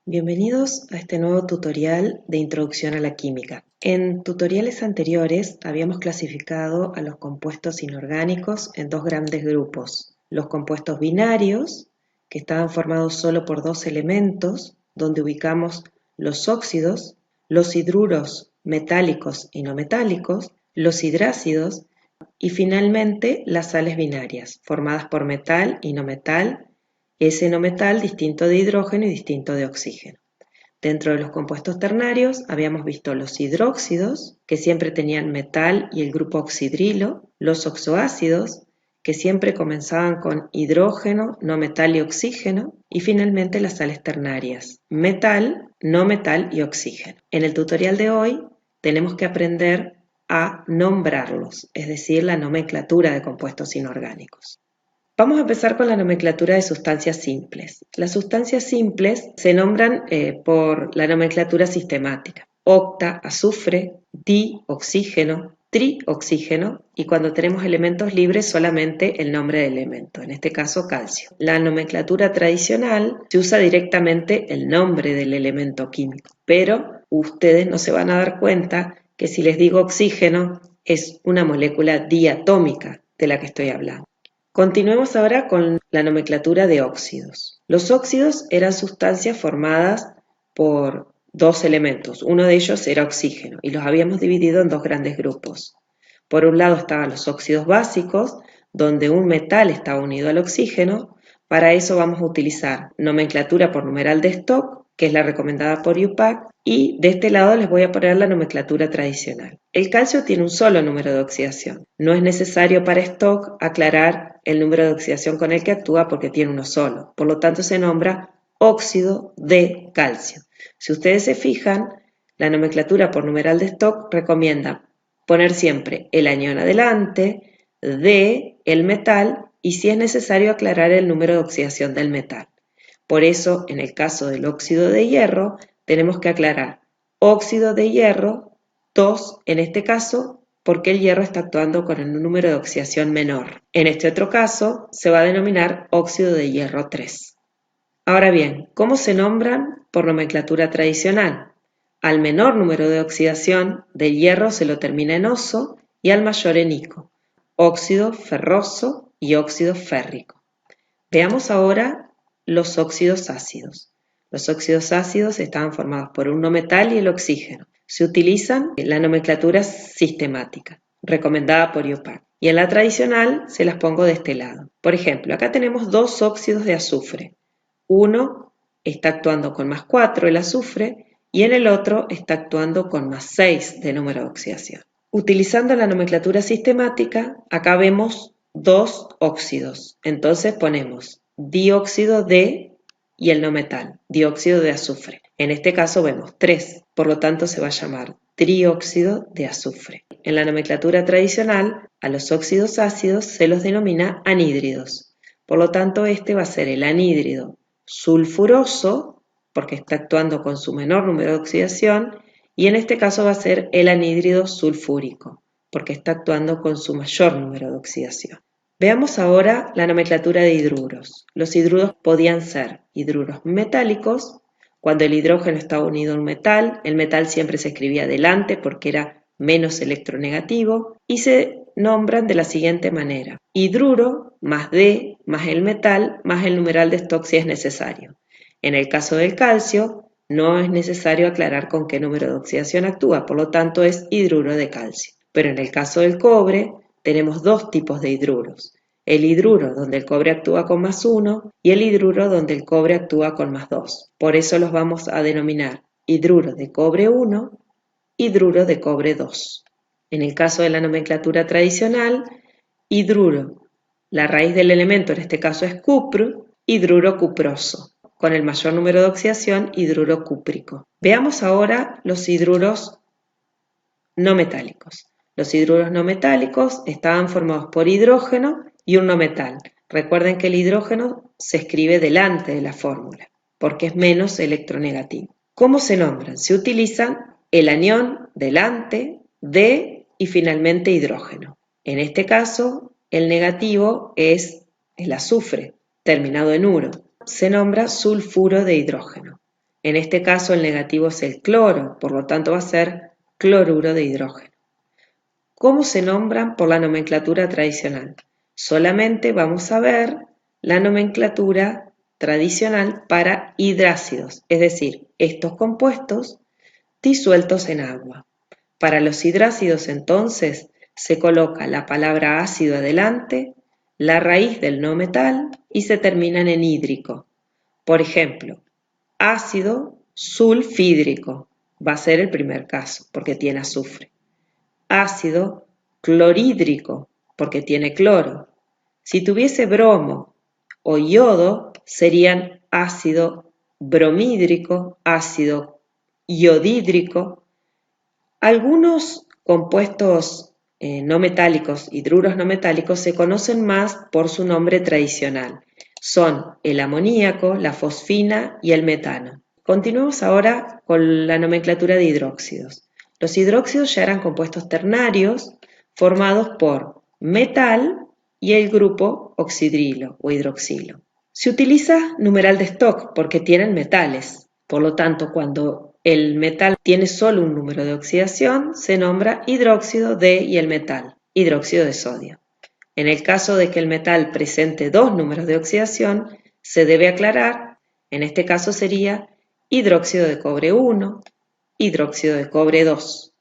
Bienvenidos a este nuevo tutorial de Introducción a la Química. En tutoriales anteriores habíamos clasificado a los compuestos inorgánicos en dos grandes grupos. Los compuestos binarios, que estaban formados solo por dos elementos, donde ubicamos los óxidos, los hidruros metálicos y no metálicos, los hidrácidos y finalmente las sales binarias, formadas por metal y no metal, ese no metal distinto de hidrógeno y distinto de oxígeno. Dentro de los compuestos ternarios habíamos visto los hidróxidos, que siempre tenían metal y el grupo oxidrilo, los oxoácidos, que siempre comenzaban con hidrógeno, no metal y oxígeno, y finalmente las sales ternarias, metal, no metal y oxígeno. En el tutorial de hoy tenemos que aprender a nombrarlos, es decir, la nomenclatura de compuestos inorgánicos. Vamos a empezar con la nomenclatura de sustancias simples. Las sustancias simples se nombran por la nomenclatura sistemática. Octa, azufre, di, oxígeno, trioxígeno y cuando tenemos elementos libres solamente el nombre de elemento, en este caso calcio. La nomenclatura tradicional se usa directamente el nombre del elemento químico, pero ustedes no se van a dar cuenta que si les digo oxígeno es una molécula diatómica de la que estoy hablando. Continuemos ahora con la nomenclatura de óxidos. Los óxidos eran sustancias formadas por dos elementos. Uno de ellos era oxígeno y los habíamos dividido en dos grandes grupos. Por un lado estaban los óxidos básicos, donde un metal está unido al oxígeno. Para eso vamos a utilizar nomenclatura por numeral de Stock, que es la recomendada por IUPAC, y de este lado les voy a poner la nomenclatura tradicional. El calcio tiene un solo número de oxidación. No es necesario para Stock aclarar el número de oxidación con el que actúa porque tiene uno solo. Por lo tanto se nombra óxido de calcio. Si ustedes se fijan, la nomenclatura por numeral de Stock recomienda poner siempre el anión adelante, de el metal y si es necesario aclarar el número de oxidación del metal. Por eso, en el caso del óxido de hierro, tenemos que aclarar óxido de hierro 2, en este caso, porque el hierro está actuando con un número de oxidación menor. En este otro caso, se va a denominar óxido de hierro 3. Ahora bien, ¿cómo se nombran por nomenclatura tradicional? Al menor número de oxidación del hierro se lo termina en oso y al mayor en ico, óxido ferroso y óxido férrico. Veamos ahora los óxidos ácidos. Los óxidos ácidos estaban formados por un no metal y el oxígeno. Se utilizan en la nomenclatura sistemática, recomendada por IUPAC. Y en la tradicional se las pongo de este lado. Por ejemplo, acá tenemos dos óxidos de azufre. Uno está actuando con +4 el azufre y en el otro está actuando con +6 de número de oxidación. Utilizando la nomenclatura sistemática, acá vemos dos óxidos. Entonces ponemos dióxido de y el no metal, dióxido de azufre. En este caso vemos 3, por lo tanto se va a llamar trióxido de azufre. En la nomenclatura tradicional, a los óxidos ácidos se los denomina anhídridos. Por lo tanto, este va a ser el anhídrido sulfuroso, porque está actuando con su menor número de oxidación, y en este caso va a ser el anhídrido sulfúrico, porque está actuando con su mayor número de oxidación. Veamos ahora la nomenclatura de hidruros. Los hidruros podían ser hidruros metálicos, cuando el hidrógeno estaba unido a un metal, el metal siempre se escribía delante porque era menos electronegativo, y se nombran de la siguiente manera: hidruro más D más el metal más el numeral de Stock si es necesario. En el caso del calcio, no es necesario aclarar con qué número de oxidación actúa, por lo tanto es hidruro de calcio. Pero en el caso del cobre, tenemos dos tipos de hidruros: el hidruro donde el cobre actúa con +1 y el hidruro donde el cobre actúa con +2. Por eso los vamos a denominar hidruro de cobre 1, hidruro de cobre 2. En el caso de la nomenclatura tradicional, hidruro, la raíz del elemento en este caso es cupro, hidruro cuproso. Con el mayor número de oxidación, hidruro cúprico. Veamos ahora los hidruros no metálicos. Los hidruros no metálicos estaban formados por hidrógeno y un no metal. Recuerden que el hidrógeno se escribe delante de la fórmula, porque es menos electronegativo. ¿Cómo se nombran? Se utilizan el anión delante, de y finalmente hidrógeno. En este caso, el negativo es el azufre, terminado en uro. Se nombra sulfuro de hidrógeno. En este caso el negativo es el cloro, por lo tanto va a ser cloruro de hidrógeno. ¿Cómo se nombran por la nomenclatura tradicional? Solamente vamos a ver la nomenclatura tradicional para hidrácidos, es decir, estos compuestos disueltos en agua. Para los hidrácidos entonces se coloca la palabra ácido adelante, la raíz del no metal y se terminan en hídrico. Por ejemplo, ácido sulfídrico va a ser el primer caso porque tiene azufre. Ácido clorhídrico porque tiene cloro. Si tuviese bromo o yodo serían ácido bromhídrico, ácido iodídrico. Algunos compuestos no metálicos, hidruros no metálicos, se conocen más por su nombre tradicional. Son el amoníaco, la fosfina y el metano. Continuemos ahora con la nomenclatura de hidróxidos. Los hidróxidos ya eran compuestos ternarios formados por metal y el grupo oxidrilo o hidroxilo. Se utiliza numeral de Stock porque tienen metales. Por lo tanto, cuando el metal tiene solo un número de oxidación, se nombra hidróxido de y el metal, hidróxido de sodio. En el caso de que el metal presente dos números de oxidación, se debe aclarar, en este caso sería hidróxido de cobre 1, hidróxido de cobre 2.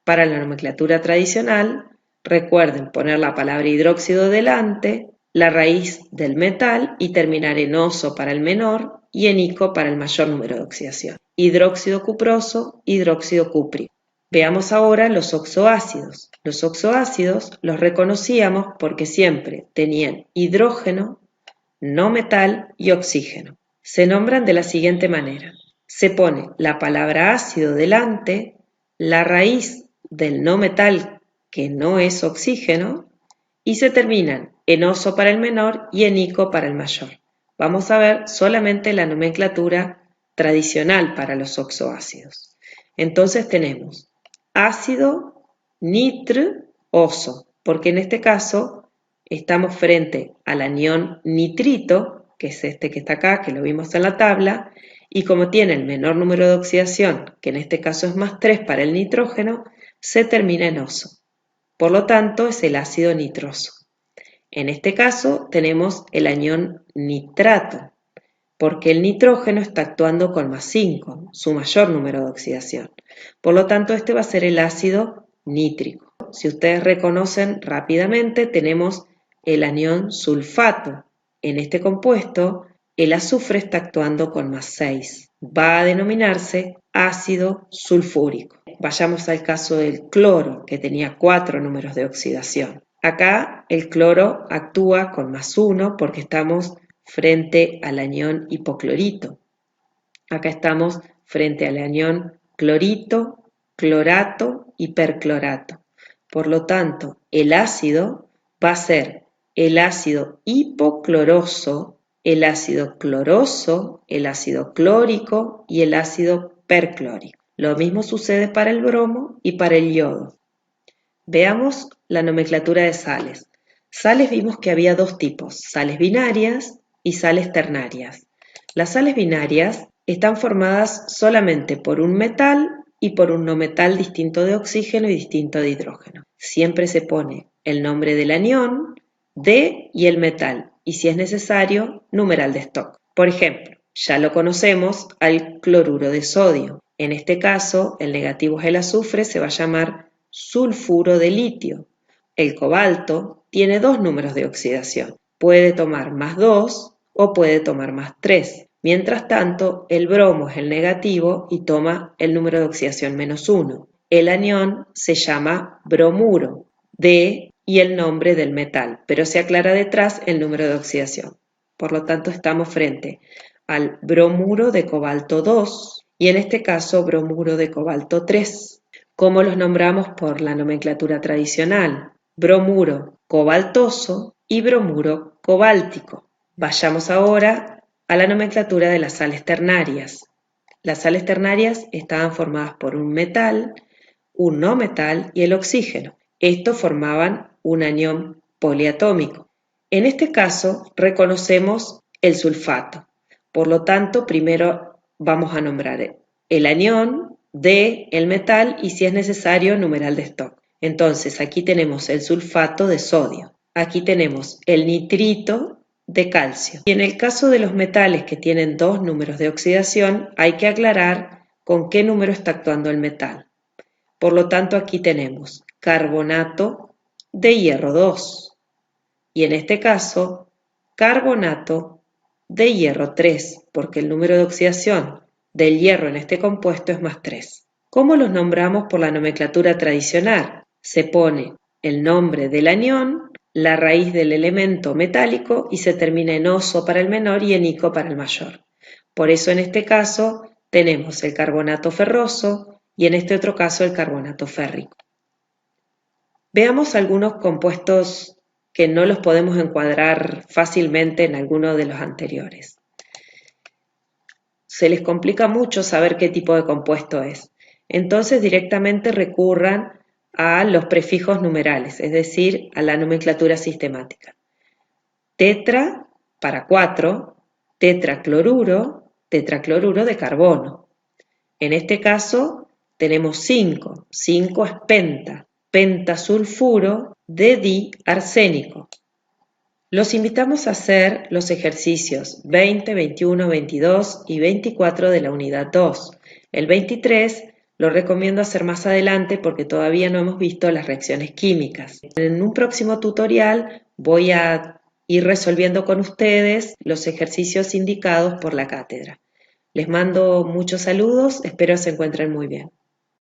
Para la nomenclatura tradicional, recuerden poner la palabra hidróxido delante, la raíz del metal y terminar en oso para el menor y en ico para el mayor número de oxidación. Hidróxido cuproso, hidróxido cúprico. Veamos ahora los oxoácidos. Los oxoácidos los reconocíamos porque siempre tenían hidrógeno, no metal y oxígeno. Se nombran de la siguiente manera. Se pone la palabra ácido delante, la raíz del no metal que no es oxígeno y se terminan en oso para el menor y en ico para el mayor. Vamos a ver solamente la nomenclatura tradicional para los oxoácidos. Entonces tenemos ácido nitr oso, porque en este caso estamos frente al anión nitrito, que es este que está acá, que lo vimos en la tabla, y como tiene el menor número de oxidación, que en este caso es más 3 para el nitrógeno, se termina en oso. Por lo tanto, es el ácido nitroso. En este caso tenemos el anión nitrato, porque el nitrógeno está actuando con más 5, su mayor número de oxidación. Por lo tanto, este va a ser el ácido nítrico. Si ustedes reconocen rápidamente, tenemos el anión sulfato. En este compuesto, el azufre está actuando con más 6. Va a denominarse ácido sulfúrico. Vayamos al caso del cloro, que tenía 4 números de oxidación. Acá el cloro actúa con más 1 porque estamos frente al anión hipoclorito. Acá estamos frente al anión clorito, clorato y perclorato. Por lo tanto, el ácido va a ser el ácido hipocloroso, el ácido cloroso, el ácido clórico y el ácido perclórico. Lo mismo sucede para el bromo y para el yodo. Veamos la nomenclatura de sales. Sales vimos que había dos tipos, sales binarias y sales ternarias. Las sales binarias están formadas solamente por un metal y por un no metal distinto de oxígeno y distinto de hidrógeno. Siempre se pone el nombre del anión, de y el metal, y si es necesario, numeral de Stock. Por ejemplo, ya lo conocemos al cloruro de sodio. En este caso, el negativo es el azufre, se va a llamar sulfuro de litio. El cobalto tiene dos números de oxidación. Puede tomar más 2 o puede tomar más 3. Mientras tanto, el bromo es el negativo y toma el número de oxidación menos 1. El anión se llama bromuro, de y el nombre del metal, pero se aclara detrás el número de oxidación. Por lo tanto, estamos frente al bromuro de cobalto 2 y en este caso bromuro de cobalto 3. ¿Cómo los nombramos por la nomenclatura tradicional? Bromuro cobaltoso y bromuro cobáltico. Vayamos ahora a la nomenclatura de las sales ternarias. Las sales ternarias estaban formadas por un metal, un no metal y el oxígeno. Estos formaban un anión poliatómico. En este caso reconocemos el sulfato. Por lo tanto, primero vamos a nombrar el anión, D, el metal y si es necesario, numeral de stock. Entonces aquí tenemos el sulfato de sodio. Aquí tenemos el nitrito de calcio. Y en el caso de los metales que tienen dos números de oxidación, hay que aclarar con qué número está actuando el metal. Por lo tanto, aquí tenemos carbonato de hierro 2 y en este caso, carbonato de hierro 3, porque el número de oxidación del hierro en este compuesto es más 3. ¿Cómo los nombramos por la nomenclatura tradicional? Se pone el nombre del anión, la raíz del elemento metálico y se termina en oso para el menor y en ico para el mayor. Por eso en este caso tenemos el carbonato ferroso y en este otro caso el carbonato férrico. Veamos algunos compuestos que no los podemos encuadrar fácilmente en alguno de los anteriores. Se les complica mucho saber qué tipo de compuesto es. Entonces directamente recurran a los prefijos numerales, es decir, a la nomenclatura sistemática. Tetra para 4, tetracloruro, tetracloruro de carbono. En este caso tenemos 5, 5 es penta, pentasulfuro de diarsénico. Los invitamos a hacer los ejercicios 20, 21, 22 y 24 de la unidad 2. El 23 lo recomiendo hacer más adelante porque todavía no hemos visto las reacciones químicas. En un próximo tutorial voy a ir resolviendo con ustedes los ejercicios indicados por la cátedra. Les mando muchos saludos, espero se encuentren muy bien.